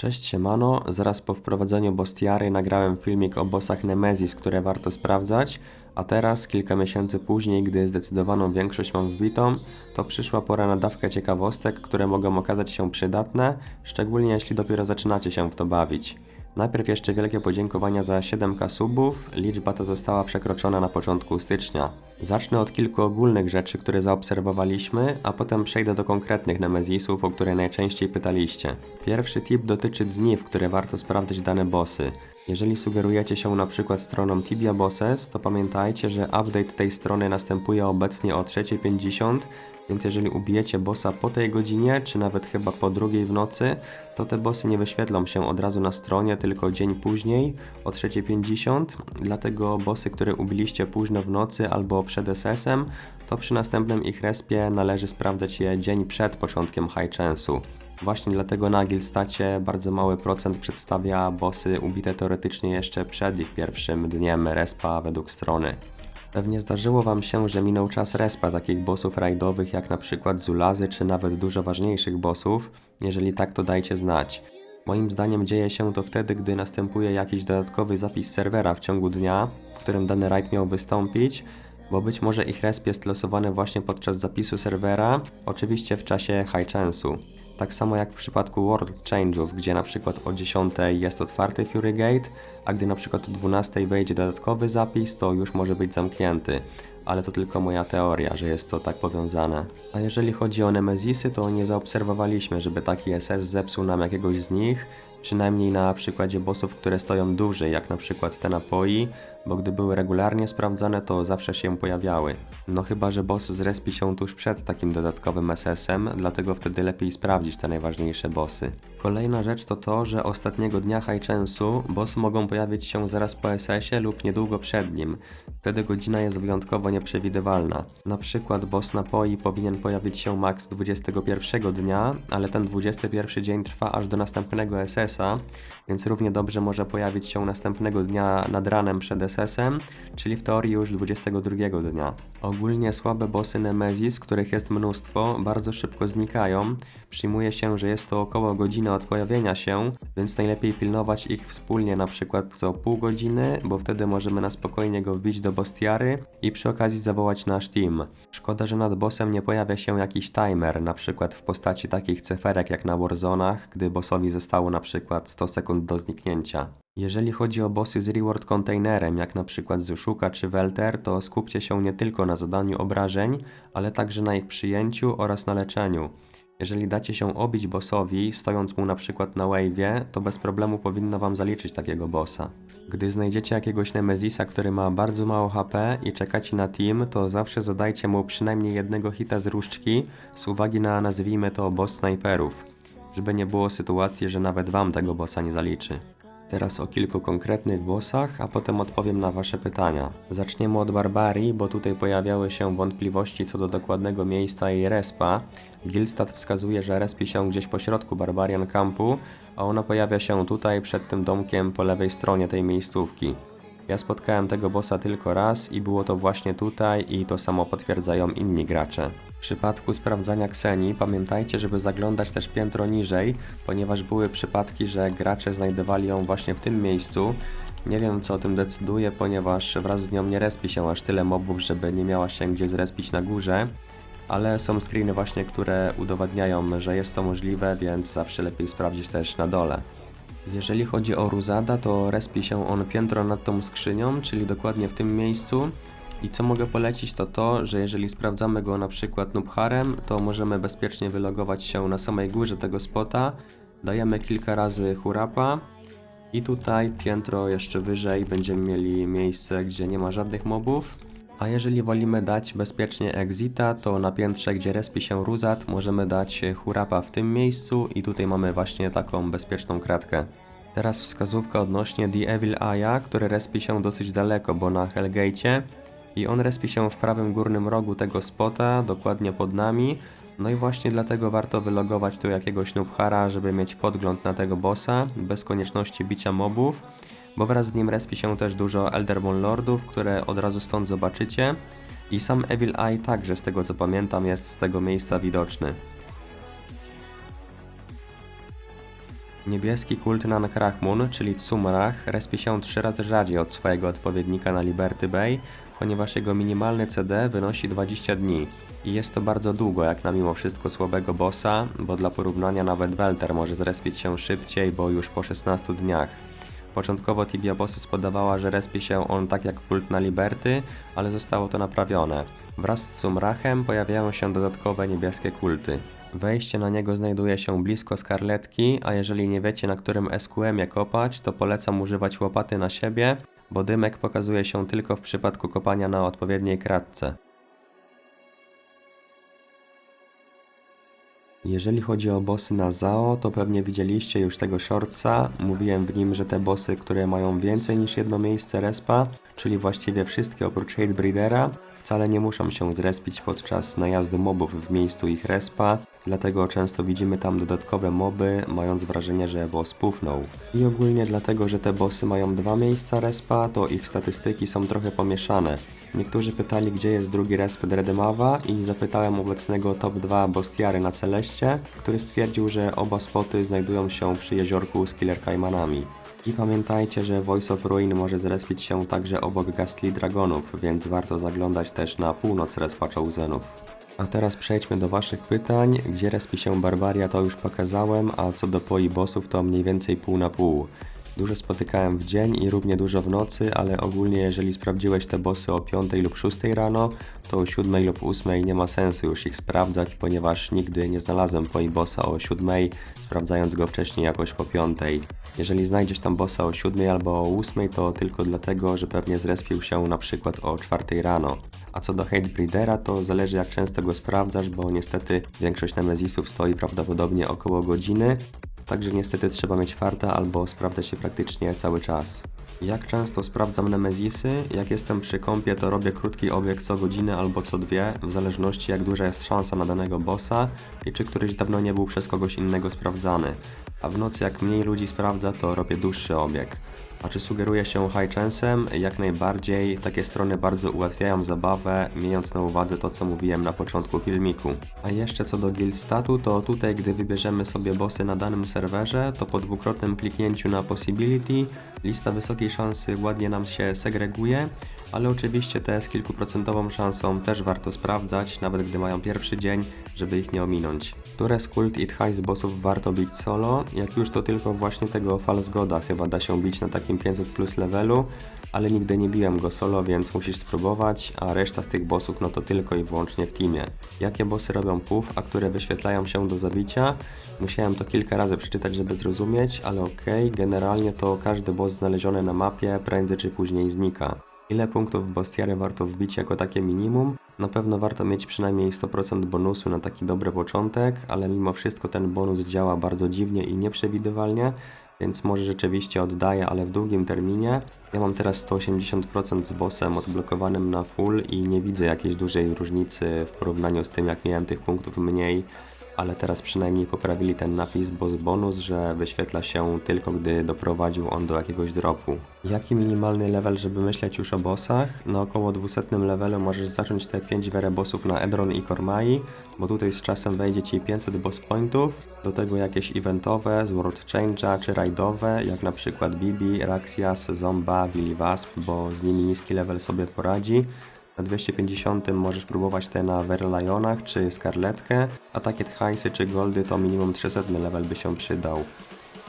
Cześć siemano, zaraz po wprowadzeniu Bostiary nagrałem filmik o bossach Nemesis, które warto sprawdzać, a teraz, kilka miesięcy później, gdy zdecydowaną większość mam wbitą, to przyszła pora na dawkę ciekawostek, które mogą okazać się przydatne, szczególnie jeśli dopiero zaczynacie się w to bawić. Najpierw jeszcze wielkie podziękowania za 7K subów, liczba ta została przekroczona na początku stycznia. Zacznę od kilku ogólnych rzeczy, które zaobserwowaliśmy, a potem przejdę do konkretnych Nemesisów, o które najczęściej pytaliście. Pierwszy tip dotyczy dni, w które warto sprawdzać dane bossy. Jeżeli sugerujecie się na przykład stroną Tibia Bosses, to pamiętajcie, że update tej strony następuje obecnie o 3:50, więc jeżeli ubijecie bossa po tej godzinie, czy nawet chyba po 2:00 w nocy, to te bossy nie wyświetlą się od razu na stronie, tylko dzień później o 3:50. Dlatego bossy, które ubiliście późno w nocy albo przed SS-em, to przy następnym ich respie należy sprawdzać je dzień przed początkiem high chance'u. Właśnie dlatego na Guildstacie bardzo mały procent przedstawia bossy ubite teoretycznie jeszcze przed ich pierwszym dniem respa według strony. Pewnie zdarzyło Wam się, że minął czas respa takich bossów rajdowych jak na przykład Zulazy czy nawet dużo ważniejszych bossów. Jeżeli tak, to dajcie znać. Moim zdaniem dzieje się to wtedy, gdy następuje jakiś dodatkowy zapis serwera w ciągu dnia, w którym dany raid miał wystąpić, bo być może ich resp jest losowany właśnie podczas zapisu serwera, oczywiście w czasie high chance'u. Tak samo jak w przypadku World Change'ów, gdzie na przykład o 10 jest otwarty Fury Gate, a gdy na przykład o 12 wejdzie dodatkowy zapis, to już może być zamknięty. Ale to tylko moja teoria, że jest to tak powiązane. A jeżeli chodzi o Nemesisy, to nie zaobserwowaliśmy, żeby taki SS zepsuł nam jakiegoś z nich, przynajmniej na przykładzie bossów, które stoją dłużej, jak na przykład te napoi, bo gdy były regularnie sprawdzane, to zawsze się pojawiały. No chyba, że boss zrespi się tuż przed takim dodatkowym SS-em, dlatego wtedy lepiej sprawdzić te najważniejsze bossy. Kolejna rzecz to to, że ostatniego dnia high chance'u bossy mogą pojawić się zaraz po SS-ie lub niedługo przed nim. Wtedy godzina jest wyjątkowo nieprzewidywalna. Na przykład boss napoi powinien pojawić się max 21 dnia, ale ten 21 dzień trwa aż do następnego SS-a, więc równie dobrze może pojawić się następnego dnia nad ranem przed SS-em, czyli w teorii już 22 dnia. Ogólnie słabe bossy Nemesis, których jest mnóstwo, bardzo szybko znikają. Przyjmuje się, że jest to około godziny od pojawienia się, więc najlepiej pilnować ich wspólnie na przykład co pół godziny, bo wtedy możemy na spokojnie go wbić do Bostiary i przy okazji zawołać nasz team. Szkoda, że nad bossem nie pojawia się jakiś timer, na przykład w postaci takich cyferek jak na Warzonach, gdy bossowi zostało na przykład 100 sekund do zniknięcia. Jeżeli chodzi o bossy z reward containerem, jak na przykład Zushuka czy Welter, to skupcie się nie tylko na zadaniu obrażeń, ale także na ich przyjęciu oraz na leczeniu. Jeżeli dacie się obić bossowi, stojąc mu na przykład na wave'ie, to bez problemu powinno Wam zaliczyć takiego bossa. Gdy znajdziecie jakiegoś Nemesisa, który ma bardzo mało HP i czekacie na team, to zawsze zadajcie mu przynajmniej jednego hita z różdżki z uwagi na, nazwijmy to, boss snajperów, żeby nie było sytuacji, że nawet Wam tego bossa nie zaliczy. Teraz o kilku konkretnych bossach, a potem odpowiem na Wasze pytania. Zaczniemy od Barbarii, bo tutaj pojawiały się wątpliwości co do dokładnego miejsca jej respa. Guildstat wskazuje, że respi się gdzieś po środku Barbarian Campu, a ona pojawia się tutaj przed tym domkiem po lewej stronie tej miejscówki. Ja spotkałem tego bossa tylko raz i było to właśnie tutaj i to samo potwierdzają inni gracze. W przypadku sprawdzania Kseni pamiętajcie, żeby zaglądać też piętro niżej, ponieważ były przypadki, że gracze znajdowali ją właśnie w tym miejscu. Nie wiem co o tym decyduje, ponieważ wraz z nią nie respi się aż tyle mobów, żeby nie miała się gdzie zrespić na górze. Ale są screeny właśnie, które udowadniają, że jest to możliwe, więc zawsze lepiej sprawdzić też na dole. Jeżeli chodzi o Ruzada, to respi się on piętro nad tą skrzynią, czyli dokładnie w tym miejscu. I co mogę polecić to to, że jeżeli sprawdzamy go na przykład Nubharem, to możemy bezpiecznie wylogować się na samej górze tego spota, dajemy kilka razy hurapa i tutaj piętro jeszcze wyżej będziemy mieli miejsce, gdzie nie ma żadnych mobów. A jeżeli wolimy dać bezpiecznie exita, to na piętrze, gdzie respi się Ruzad, możemy dać hurapa w tym miejscu i tutaj mamy właśnie taką bezpieczną kratkę. Teraz wskazówka odnośnie The Evil Eye'a, który respi się dosyć daleko, bo na Hellgate'cie i on respi się w prawym górnym rogu tego spota, dokładnie pod nami. No i właśnie dlatego warto wylogować tu jakiegoś Nubhara, żeby mieć podgląd na tego bossa, bez konieczności bicia mobów. Bo wraz z nim respi się też dużo Eldermoon Lordów, które od razu stąd zobaczycie. I sam Evil Eye także, z tego co pamiętam, jest z tego miejsca widoczny. Niebieski kult Nan-Krahmun, czyli Tsumrach, respi się 3 razy rzadziej od swojego odpowiednika na Liberty Bay, ponieważ jego minimalny CD wynosi 20 dni. I jest to bardzo długo, jak na mimo wszystko słabego bossa, bo dla porównania nawet Welter może zrespić się szybciej, bo już po 16 dniach. Początkowo Tibia Bosses podawała, że respi się on tak jak kult na Liberty, ale zostało to naprawione. Wraz z Tsumrachem pojawiają się dodatkowe niebieskie kulty. Wejście na niego znajduje się blisko Skarletki, a jeżeli nie wiecie na którym SQM-ie kopać, to polecam używać łopaty na siebie, bo dymek pokazuje się tylko w przypadku kopania na odpowiedniej kratce. Jeżeli chodzi o bossy na Zao, to pewnie widzieliście już tego shortsa. Mówiłem w nim, że te bossy, które mają więcej niż jedno miejsce respa, czyli właściwie wszystkie oprócz Hatebreedera, wcale nie muszą się zrespić podczas najazdu mobów w miejscu ich respa, dlatego często widzimy tam dodatkowe moby, mając wrażenie, że boss pufnął. I ogólnie dlatego, że te bossy mają 2 miejsca respa, to ich statystyki są trochę pomieszane. Niektórzy pytali, gdzie jest drugi resp Dreadmawa i zapytałem obecnego top 2 Bostiary na Celeście, który stwierdził, że oba spoty znajdują się przy jeziorku z Killer Kaimanami. I pamiętajcie, że Voice of Ruin może zrespić się także obok Ghastly Dragonów, więc warto zaglądać też na północ respa Chosenów. A teraz przejdźmy do waszych pytań. Gdzie respi się Barbaria, to już pokazałem, a co do poi bossów to mniej więcej pół na pół. Dużo spotykałem w dzień i równie dużo w nocy, ale ogólnie jeżeli sprawdziłeś te bossy o 5 lub 6 rano, to o 7 lub 8 nie ma sensu już ich sprawdzać, ponieważ nigdy nie znalazłem poi bossa o 7, sprawdzając go wcześniej jakoś po 5. Jeżeli znajdziesz tam bossa o 7 albo o 8, to tylko dlatego, że pewnie zrespił się na przykład o 4 rano. A co do Hatebreedera, to zależy jak często go sprawdzasz, bo niestety większość Nemezisów stoi prawdopodobnie około godziny. Także niestety trzeba mieć farta albo sprawdzać je praktycznie cały czas. Jak często sprawdzam Nemezisy? Jak jestem przy kompie, to robię krótki obieg co godzinę albo co 2, w zależności jak duża jest szansa na danego bossa i czy któryś dawno nie był przez kogoś innego sprawdzany. A w nocy jak mniej ludzi sprawdza, to robię dłuższy obieg. A czy sugeruje się high chance'em? Jak najbardziej. Takie strony bardzo ułatwiają zabawę, mając na uwadze to, co mówiłem na początku filmiku. A jeszcze co do guild statu, to tutaj gdy wybierzemy sobie bossy na danym serwerze, to po dwukrotnym kliknięciu na possibility lista wysokiej szansy ładnie nam się segreguje, ale oczywiście te z kilkuprocentową szansą też warto sprawdzać, nawet gdy mają pierwszy dzień, żeby ich nie ominąć. Które z kult i high bossów warto bić solo? Jak już to tylko właśnie tego False Goda chyba da się bić na takim 500 plus levelu, ale nigdy nie biłem go solo, więc musisz spróbować, a reszta z tych bossów no to tylko i wyłącznie w teamie. Jakie bossy robią puff, a które wyświetlają się do zabicia? Musiałem to kilka razy przeczytać, żeby zrozumieć, ale okej, generalnie to każdy boss znaleziony na mapie prędzej czy później znika. Ile punktów w Bostiary warto wbić jako takie minimum? Na pewno warto mieć przynajmniej 100% bonusu na taki dobry początek, ale mimo wszystko ten bonus działa bardzo dziwnie i nieprzewidywalnie, więc może rzeczywiście oddaję, ale w długim terminie. Ja mam teraz 180% z bossem odblokowanym na full i nie widzę jakiejś dużej różnicy w porównaniu z tym, jak miałem tych punktów mniej. Ale teraz przynajmniej poprawili ten napis boss bonus, że wyświetla się tylko gdy doprowadził on do jakiegoś dropu. Jaki minimalny level, żeby myśleć już o bossach? Na około 200 levelu możesz zacząć te 5 bossów na Edron i Kormai, bo tutaj z czasem wejdzie Ci 500 boss pointów, do tego jakieś eventowe, z World Change'a czy rajdowe, jak na przykład Bibi, Raxias, Zomba, Willy Wasp, bo z nimi niski level sobie poradzi. Na 250 możesz próbować te na Verlionach czy Skarletkę, a takie Thaisy czy Goldy to minimum 300 level by się przydał.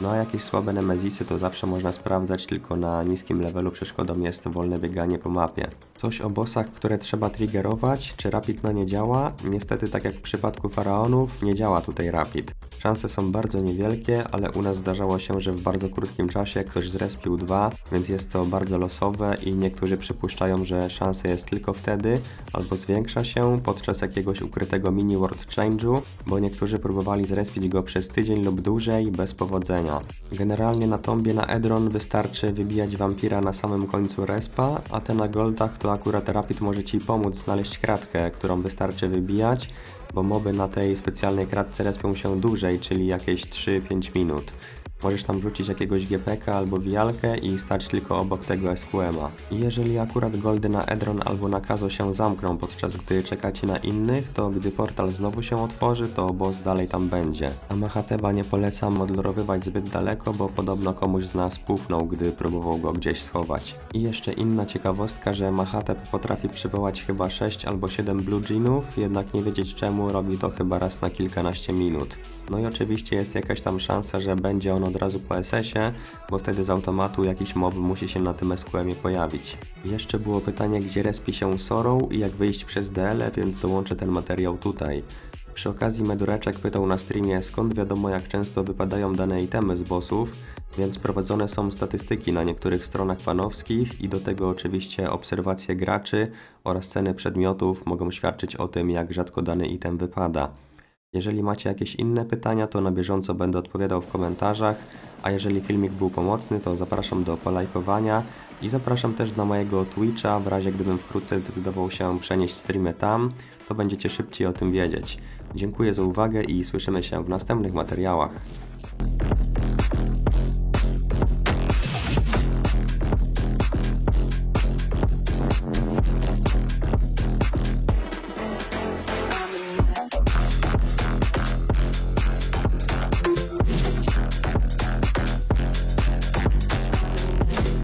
No a jakieś słabe Nemezisy to zawsze można sprawdzać, tylko na niskim levelu przeszkodą jest wolne bieganie po mapie. Coś o bossach, które trzeba triggerować, czy Rapid na nie działa? Niestety tak jak w przypadku Faraonów, nie działa tutaj Rapid. Szanse są bardzo niewielkie, ale u nas zdarzało się, że w bardzo krótkim czasie ktoś zrespił 2, więc jest to bardzo losowe i niektórzy przypuszczają, że szansa jest tylko wtedy, albo zwiększa się podczas jakiegoś ukrytego mini World Change'u, bo niektórzy próbowali zrespić go przez tydzień lub dłużej bez powodzenia. Generalnie na tombie na Edron wystarczy wybijać wampira na samym końcu respa, a te na goldach to akurat Rapid może Ci pomóc znaleźć kratkę, którą wystarczy wybijać, bo moby na tej specjalnej kratce respią się dłużej, czyli jakieś 3-5 minut. Możesz tam wrzucić jakiegoś GPK albo wijalkę i stać tylko obok tego SQM-a. I jeżeli akurat goldy na Edron albo na Kazo się zamkną, podczas gdy czekacie na innych, to gdy portal znowu się otworzy, to boss dalej tam będzie. A Mahateba nie polecam odlorowywać zbyt daleko, bo podobno komuś z nas pufnął, gdy próbował go gdzieś schować. I jeszcze inna ciekawostka, że Mahateb potrafi przywołać chyba 6 albo 7 Blue Dżinów, jednak nie wiedzieć czemu robi to chyba raz na kilkanaście minut. No i oczywiście jest jakaś tam szansa, że będzie on od razu po SS-ie, bo wtedy z automatu jakiś mob musi się na tym SQM-ie pojawić. Jeszcze było pytanie, gdzie respi się Sorrow i jak wyjść przez DL, więc dołączę ten materiał tutaj. Przy okazji Medureczek pytał na streamie, skąd wiadomo jak często wypadają dane itemy z bossów, więc prowadzone są statystyki na niektórych stronach fanowskich i do tego oczywiście obserwacje graczy oraz ceny przedmiotów mogą świadczyć o tym, jak rzadko dany item wypada. Jeżeli macie jakieś inne pytania, to na bieżąco będę odpowiadał w komentarzach, a jeżeli filmik był pomocny, to zapraszam do polajkowania i zapraszam też na mojego Twitcha, w razie gdybym wkrótce zdecydował się przenieść streamy tam, to będziecie szybciej o tym wiedzieć. Dziękuję za uwagę i słyszymy się w następnych materiałach.